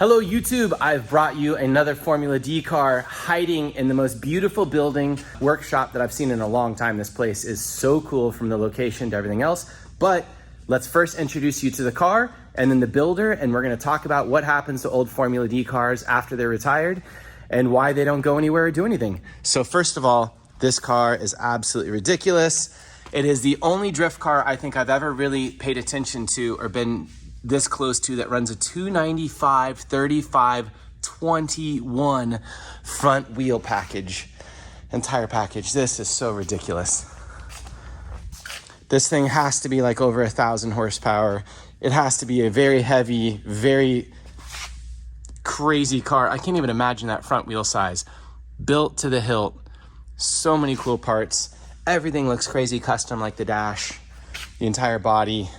Hello YouTube, I've brought you another Formula D car hiding in the most beautiful building workshop that I've seen in a long time. This place is so cool from the location to everything else, but let's first introduce you to the car and then the builder, and we're gonna talk about what happens to old Formula D cars after they're retired and why they don't go anywhere or do anything. So first of all, this car is absolutely ridiculous. It is the only drift car I think I've ever really paid attention to or been this close to that runs a 295 35 21 front wheel package, entire package. This is so ridiculous. This thing has to be like over 1,000 horsepower. It has to be a very heavy, very crazy car. I can't even imagine that front wheel size. Built to the hilt. So many cool parts. Everything looks crazy custom, like the dash, the entire body.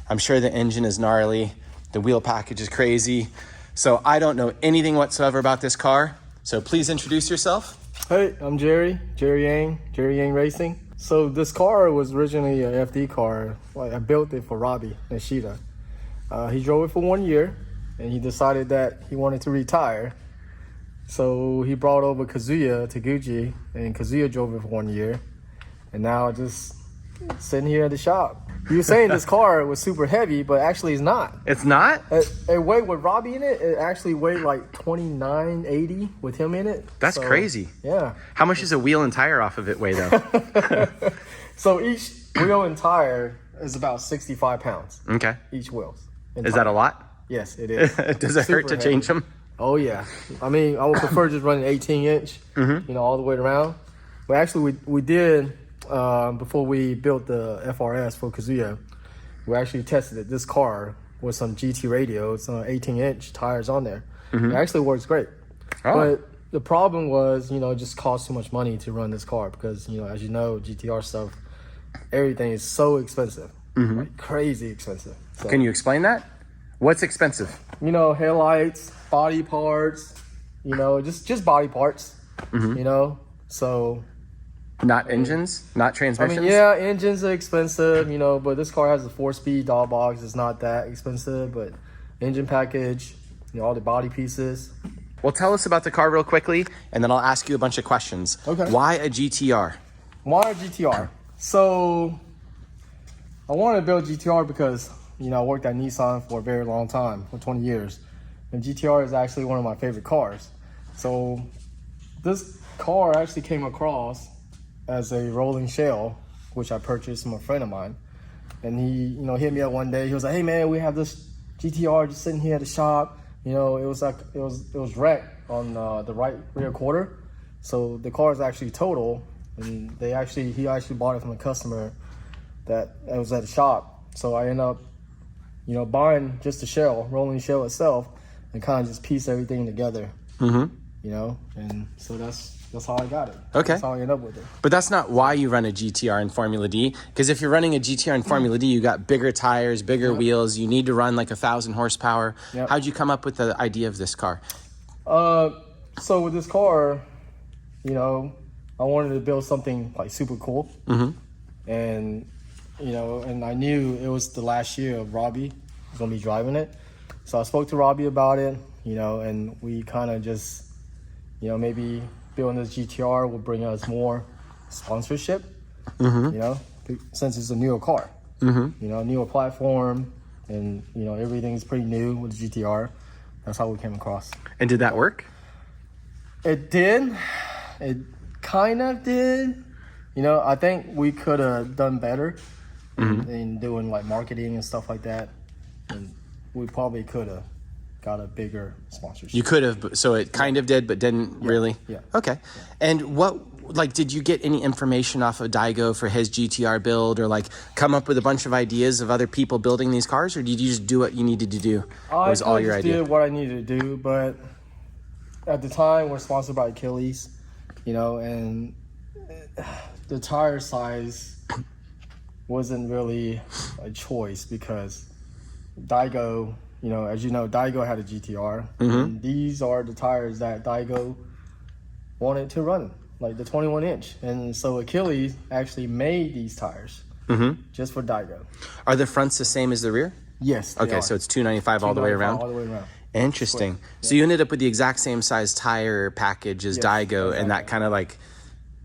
I'm sure the engine is gnarly. The wheel package is crazy. So I don't know anything whatsoever about this car. So please introduce yourself. Hey, I'm Jerry Yang Racing. So this car was originally an FD car. I built it for Robbie Nishida. He drove it for 1 year and he decided that he wanted to retire. So he brought over Kazuya to Gucci, and Kazuya drove it for 1 year. And now just sitting here at the shop. You were saying this car was super heavy, but actually it's not. It's not? It weighed, with Robbie in it, it actually weighed like 2980 with him in it. That's crazy. Yeah. How much does a wheel and tire off of it weigh though? So each wheel and tire is about 65 pounds. Okay. Each wheel. Is that a lot? Yes, it is. Does it hurt to change them? Oh yeah. I mean, I would prefer just running 18-inch, all the way around. But actually we did, before we built the FRS for Kazuya, we actually tested it, this car with some GT radios, 18-inch tires on there. It actually works great. Oh. But the problem was, it just cost too much money to run this car because, as you know, GTR stuff, everything is so expensive, like crazy expensive. So, Can you explain that? What's expensive? Headlights, body parts, just body parts, so. Not engines, not transmissions? I mean, yeah, engines are expensive, but this car has a 4-speed dog box. It's not that expensive, but engine package, all the body pieces. Well, tell us about the car real quickly, and then I'll ask you a bunch of questions. Okay. Why a GTR? Why a GTR? So, I wanted to build GTR because, I worked at Nissan for a very long time, for 20 years. And GTR is actually one of my favorite cars. So, this car actually came across as a rolling shell, which I purchased from a friend of mine. And he, hit me up one day. He was like, "Hey man, we have this GTR just sitting here at the shop. It was wrecked on the right rear quarter. So the car is actually total, and he actually bought it from a customer that was at the shop. So I ended up, buying just the shell, rolling shell itself, and kind of just piece everything together. And so that's how I got it. Okay. That's how I ended up with it. But that's not why you run a GTR in Formula D. Because if you're running a GTR in Formula D, you got bigger tires, bigger wheels. You need to run like 1,000 horsepower. Yep. How'd you come up with the idea of this car? So with this car, I wanted to build something like super cool. And, and I knew it was the last year of Robbie was going to be driving it. So I spoke to Robbie about it, and we kind of just, maybe building this GTR will bring us more sponsorship, since it's a newer car, newer platform, and, everything's pretty new with the GTR. That's how we came across. And did that work? It did. It kind of did. I think we could have done better in doing like marketing and stuff like that. And we probably could have got a bigger sponsorship. You could have, so it kind of did, but didn't really? Yeah. Okay. And did you get any information off of Daigo for his GTR build, or like come up with a bunch of ideas of other people building these cars, or did you just do what you needed to do? It was all your idea? I did what I needed to do, but at the time we're sponsored by Achilles, and the tire size wasn't really a choice because Daigo, as you know, Daigo had a GTR. And these are the tires that Daigo wanted to run, like the 21-inch. And so Achilles actually made these tires just for Daigo. Are the fronts the same as the rear? Yes. Okay, so it's 295 all the way around? All the way around. Interesting. So you ended up with the exact same size tire package as Daigo, and that kind of like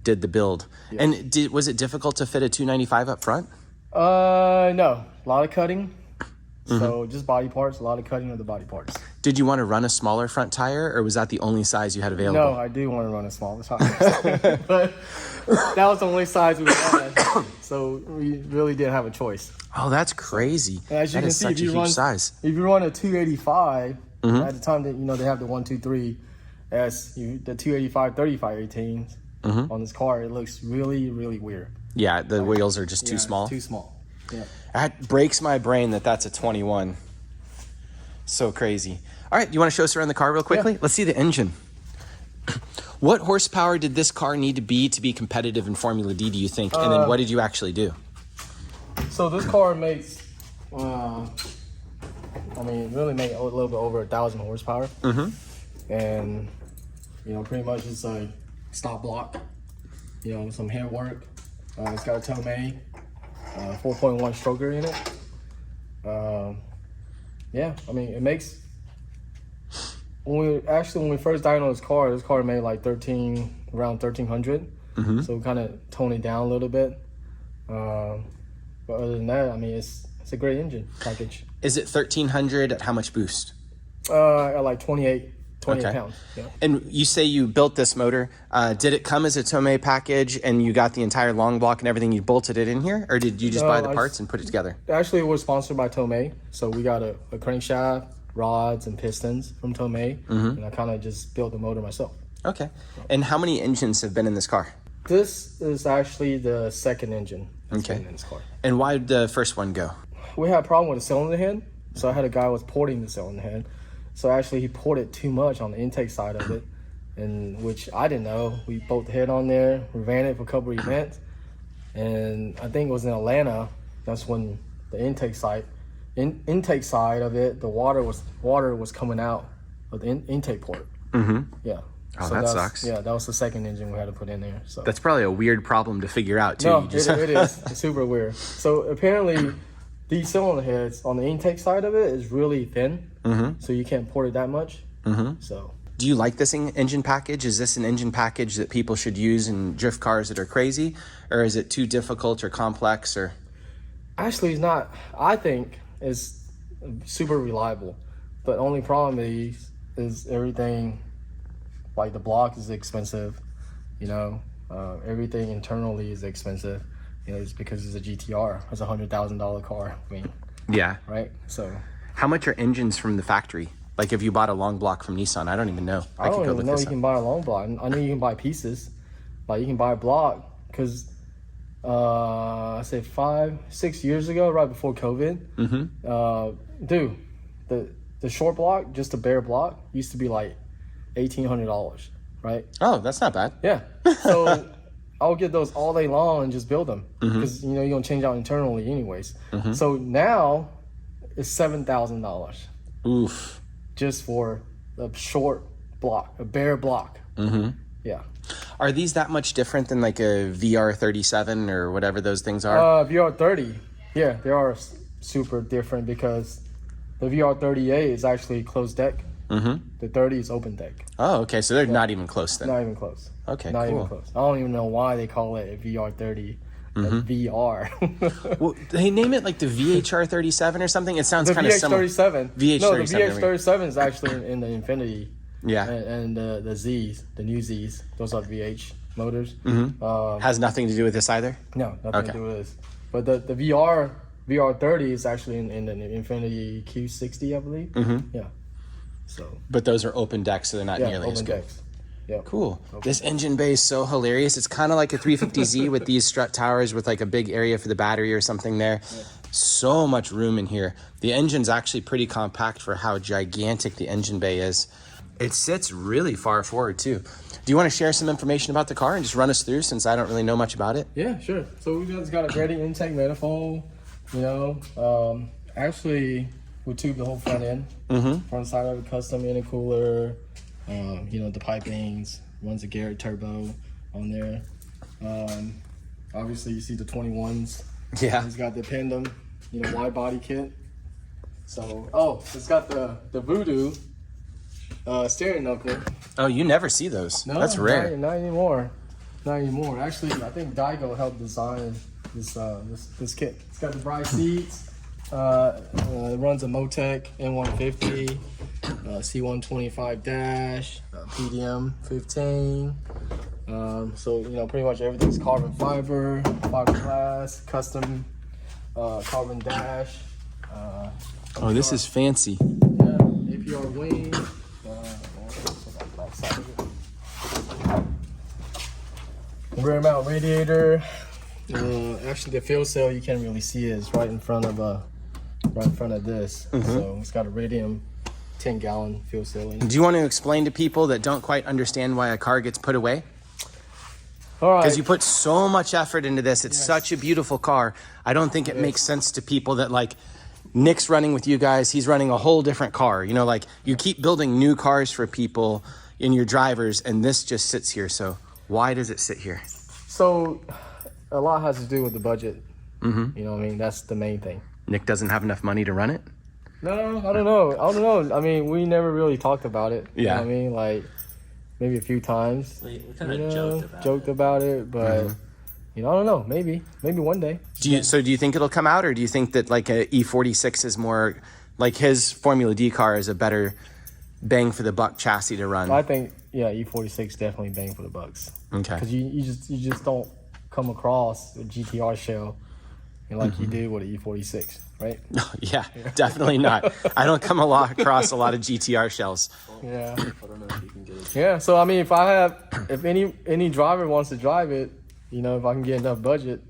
did the build. Yeah. And was it difficult to fit a 295 up front? No, a lot of cutting. So just body parts, a lot of cutting of the body parts. Did you want to run a smaller front tire, or was that the only size you had available? No, I do want to run a smaller tire, but that was the only size we had. So we really didn't have a choice. Oh, that's crazy. And as you That can is see, such a huge size. If you run a 285, at the time that they have the 123 S, the 285 35 18s on this car, it looks really, really weird. Yeah, the wheels are just too small. Too small. Yeah. That breaks my brain that that's a 21. So crazy. All right, you want to show us around the car real quickly? Yeah. Let's see the engine. What horsepower did this car need to be competitive in Formula D, do you think? And then what did you actually do? So this car makes, it really made a little bit over 1,000 horsepower. And, pretty much it's a stop block, some head work. It's got a Tomei 4.1 stroker in it. It makes, when we first diagnosed this car made like around 1,300. So we kind of toned it down a little bit. But other than that, it's a great engine package. Is it 1,300 at how much boost? At like 28 pounds. Yeah. And you say you built this motor. Did it come as a Tomei package and you got the entire long block and everything, you bolted it in here? Or did you just buy the parts and put it together? Actually, it was sponsored by Tomei. So we got a crankshaft, rods, and pistons from Tomei. And I kind of just built the motor myself. Okay. And how many engines have been in this car? This is actually the second engine that's been in this car. And why did the first one go? We had a problem with the cylinder head. So I had a guy who was porting the cylinder head. So actually he ported too much on the intake side of it, and which I didn't know. We bolted the head on there, we ran it for a couple of events, and I think it was in Atlanta. That's when the intake side of it, the water was coming out of the intake port. Yeah. Oh, that sucks. Yeah, that was the second engine we had to put in there. So that's probably a weird problem to figure out too. No, it is. It's super weird. So apparently, these cylinder heads on the intake side of it is really thin, so you can't port it that much. So, do you like this engine package? Is this an engine package that people should use in drift cars that are crazy, or is it too difficult or complex? Or actually, it's not. I think it's super reliable. The only problem is everything. Like the block is expensive, everything internally is expensive. It's because it's a GTR. It's $100,000 car. Yeah. Right. So, how much are engines from the factory? Like if you bought a long block from Nissan, I don't even know. I don't even know you can buy a long block. I know you can buy pieces. Like you can buy a block because I say 5-6 years ago, right before COVID. Dude, the short block, just a bare block, used to be like $1,800, right? Oh, that's not bad. Yeah. So I'll get those all day long and just build them because you're gonna change out internally anyways. So now it's $7,000. Oof. Just for a short block, a bare block. Yeah. Are these that much different than like a VR37 or whatever those things are? VR30, yeah, they are super different because the VR38 is actually closed deck. The 30 is open deck. Oh, okay. So they're not even close then. Not even close. Okay, not cool. even close. I don't even know why they call it a VR30. VR. Well, they name it like the VHR37 or something. It sounds kind of similar. VH37. VH37. No, the VH37 is actually in the Infinity. Yeah. And the Zs, the new Zs, those are VH motors. Has nothing to do with this either? No, nothing to do with this. But the VR30 is actually in the Infinity Q60, I believe. Yeah. So. But those are open decks, so they're not nearly as good. Decks. Yep. Cool. This engine bay is so hilarious. It's kind of like a 350Z with these strut towers with like a big area for the battery or something there. Yeah. So much room in here. The engine's actually pretty compact for how gigantic the engine bay is. It sits really far forward too. Do you want to share some information about the car and just run us through since I don't really know much about it? Yeah, sure. So we just got a great intake manifold, actually we tubed the whole front end. Front side of it, custom intercooler, the pipings, runs a Garrett turbo on there. Obviously you see the 21s. Yeah. It's got the Pendum, wide body kit. So, it's got the Voodoo steering knuckle. Oh, you never see those. No, That's rare. Not anymore. Not anymore. Actually, I think Daigo helped design this kit. It's got the bright seats. It runs a Motec N150, C125 dash, PDM 15. So pretty much everything's carbon fiber, fiberglass, custom carbon dash. Oh, this is fancy. Yeah, APR wing. Rear mount radiator. Actually, the fuel cell you can't really see is right in front of this. So it's got a radium 10-gallon fuel cell in it. Do you want to explain to people that don't quite understand why a car gets put away? All right. Because you put so much effort into this. It's such a beautiful car. I don't think it makes sense to people that like Nick's running with you guys. He's running a whole different car. Like you keep building new cars for people in your drivers, and this just sits here. So why does it sit here? So a lot has to do with the budget. You know what I mean? That's the main thing. Nick doesn't have enough money to run it? No, I don't know. I mean, we never really talked about it. You know what I mean? Like maybe a few times. We kind of joked about it, but I don't know. Maybe one day. Do you think it'll come out, or do you think that like a E46 is more like his Formula D car is a better bang for the buck chassis to run? I think E46 definitely bang for the bucks. Okay. Because you just don't come across a GTR shell like you do with an E46, right? Yeah, definitely not. I don't come across a lot of GTR shells. Yeah. I don't know if you can get it. Yeah. So I mean, if any driver wants to drive it, if I can get enough budget,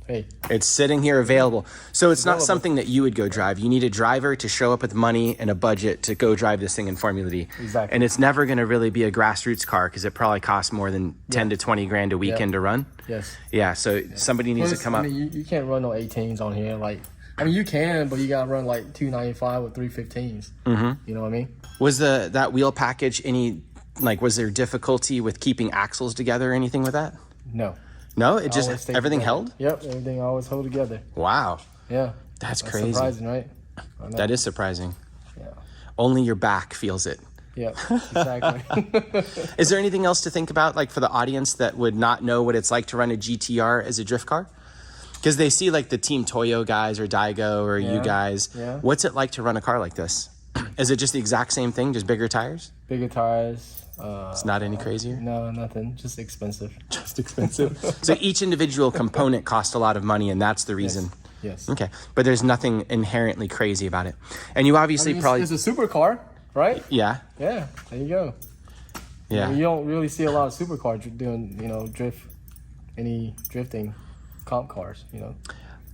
hey. It's sitting here available. So it's not something that you would go drive. You need a driver to show up with money and a budget to go drive this thing in Formula D. Exactly. And it's never going to really be a grassroots car because it probably costs more than 10 to 20 grand a weekend to run. Yes. Yeah, so somebody needs to come up. I mean, you can't run no 18s on here. Like, I mean, you can, but you got to run like 295 with 315s. You know what I mean? Was that wheel package was there difficulty with keeping axles together or anything with that? No. No, it just everything held? Yep, everything always held together. Wow. Yeah. That's crazy. Surprising, right? That is surprising. Yeah. Only your back feels it. Yep, exactly. Is there anything else to think about, like for the audience that would not know what it's like to run a GTR as a drift car? Because they see like the Team Toyo guys or Daigo or you guys. Yeah. What's it like to run a car like this? Is it just the exact same thing, just bigger tires? Bigger tires. It's not any crazier? No, nothing. Just expensive. Just expensive. So each individual component costs a lot of money, and that's the reason. Yes. Okay, but there's nothing inherently crazy about it. And you obviously probably... It's a supercar, right? Yeah. Yeah, there you go. Yeah. You don't really see a lot of supercars doing, drifting comp cars,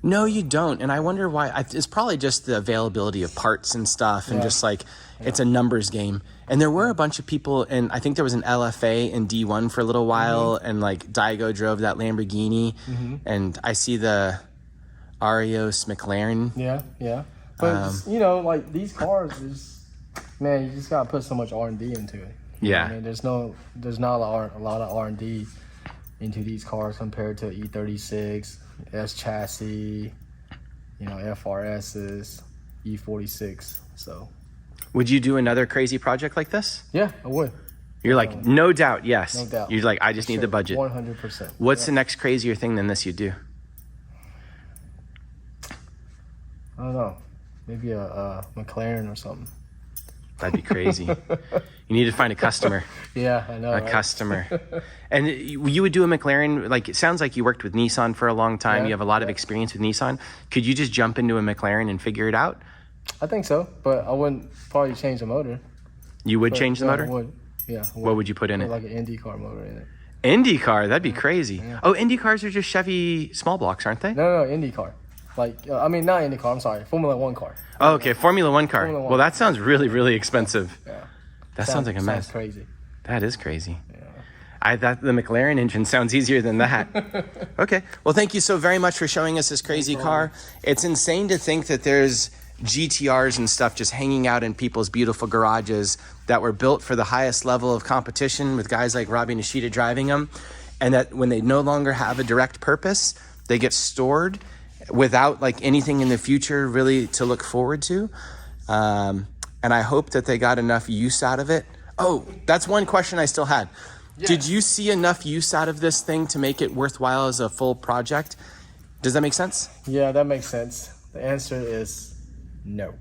No, you don't. And I wonder why. It's probably just the availability of parts and stuff and just like it's a numbers game. And there were a bunch of people, and I think there was an LFA in D1 for a little while, and like Daigo drove that Lamborghini, and I see the Arios McLaren. Yeah. But, like these cars, you just got to put so much R&D into it. Yeah. I mean, there's not a lot of R&D into these cars compared to E36, S chassis, FRSs, E46. So, would you do another crazy project like this? yeah, I would. You're like, no doubt, yes. No doubt. You're like, I just need the budget. 100%. What's the next crazier thing than this you'd do? I don't know. Maybe a McLaren or something. That'd be crazy. You need to find a customer. Yeah, I know. A customer. And you would do a McLaren, like it sounds like you worked with Nissan for a long time. You have a lot of experience with Nissan. Could you just jump into a McLaren and figure it out? I think so, but I wouldn't probably change the motor. You would change the motor? I would. Yeah. What would you put in it? Like an IndyCar motor in it. IndyCar, that'd be crazy. Yeah. Oh, IndyCars are just Chevy small blocks, aren't they? No, IndyCar. Like, not IndyCar, I'm sorry, Formula 1 car. Oh, okay, Formula 1 car. Well, that sounds really, really expensive. Yeah. That sounds like a mess. Sounds crazy. That is crazy. Yeah. The McLaren engine sounds easier than that. Okay, well, thank you so very much for showing us this crazy car. It's insane to think that there's GTRs and stuff just hanging out in people's beautiful garages that were built for the highest level of competition with guys like Robbie Nishida driving them, and that when they no longer have a direct purpose, they get stored without like anything in the future really to look forward to. and I hope that they got enough use out of it. Oh, that's one question I still had. Yes. Did you see enough use out of this thing to make it worthwhile as a full project? Does that make sense? Yeah, that makes sense. The answer is no.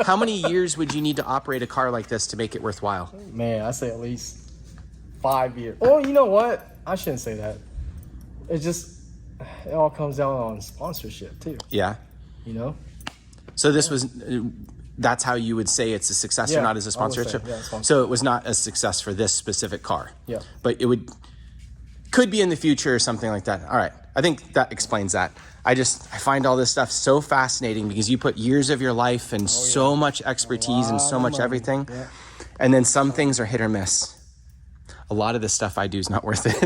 How many years would you need to operate a car like this to make it worthwhile? Man, I say at least 5 years. Oh, you know what? I shouldn't say that. It all comes down on sponsorship too. Yeah. You know? So that's how you would say it's a success or not as a sponsorship? So it was not a success for this specific car. Yeah. But could be in the future or something like that. All right. I think that explains that. I find all this stuff so fascinating because you put years of your life and so much expertise and so much everything. Yeah. And then some things are hit or miss. A lot of the stuff I do is not worth it.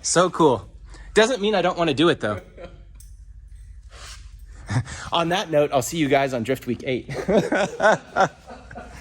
So cool. Doesn't mean I don't want to do it though. On that note, I'll see you guys on Drift Week 8.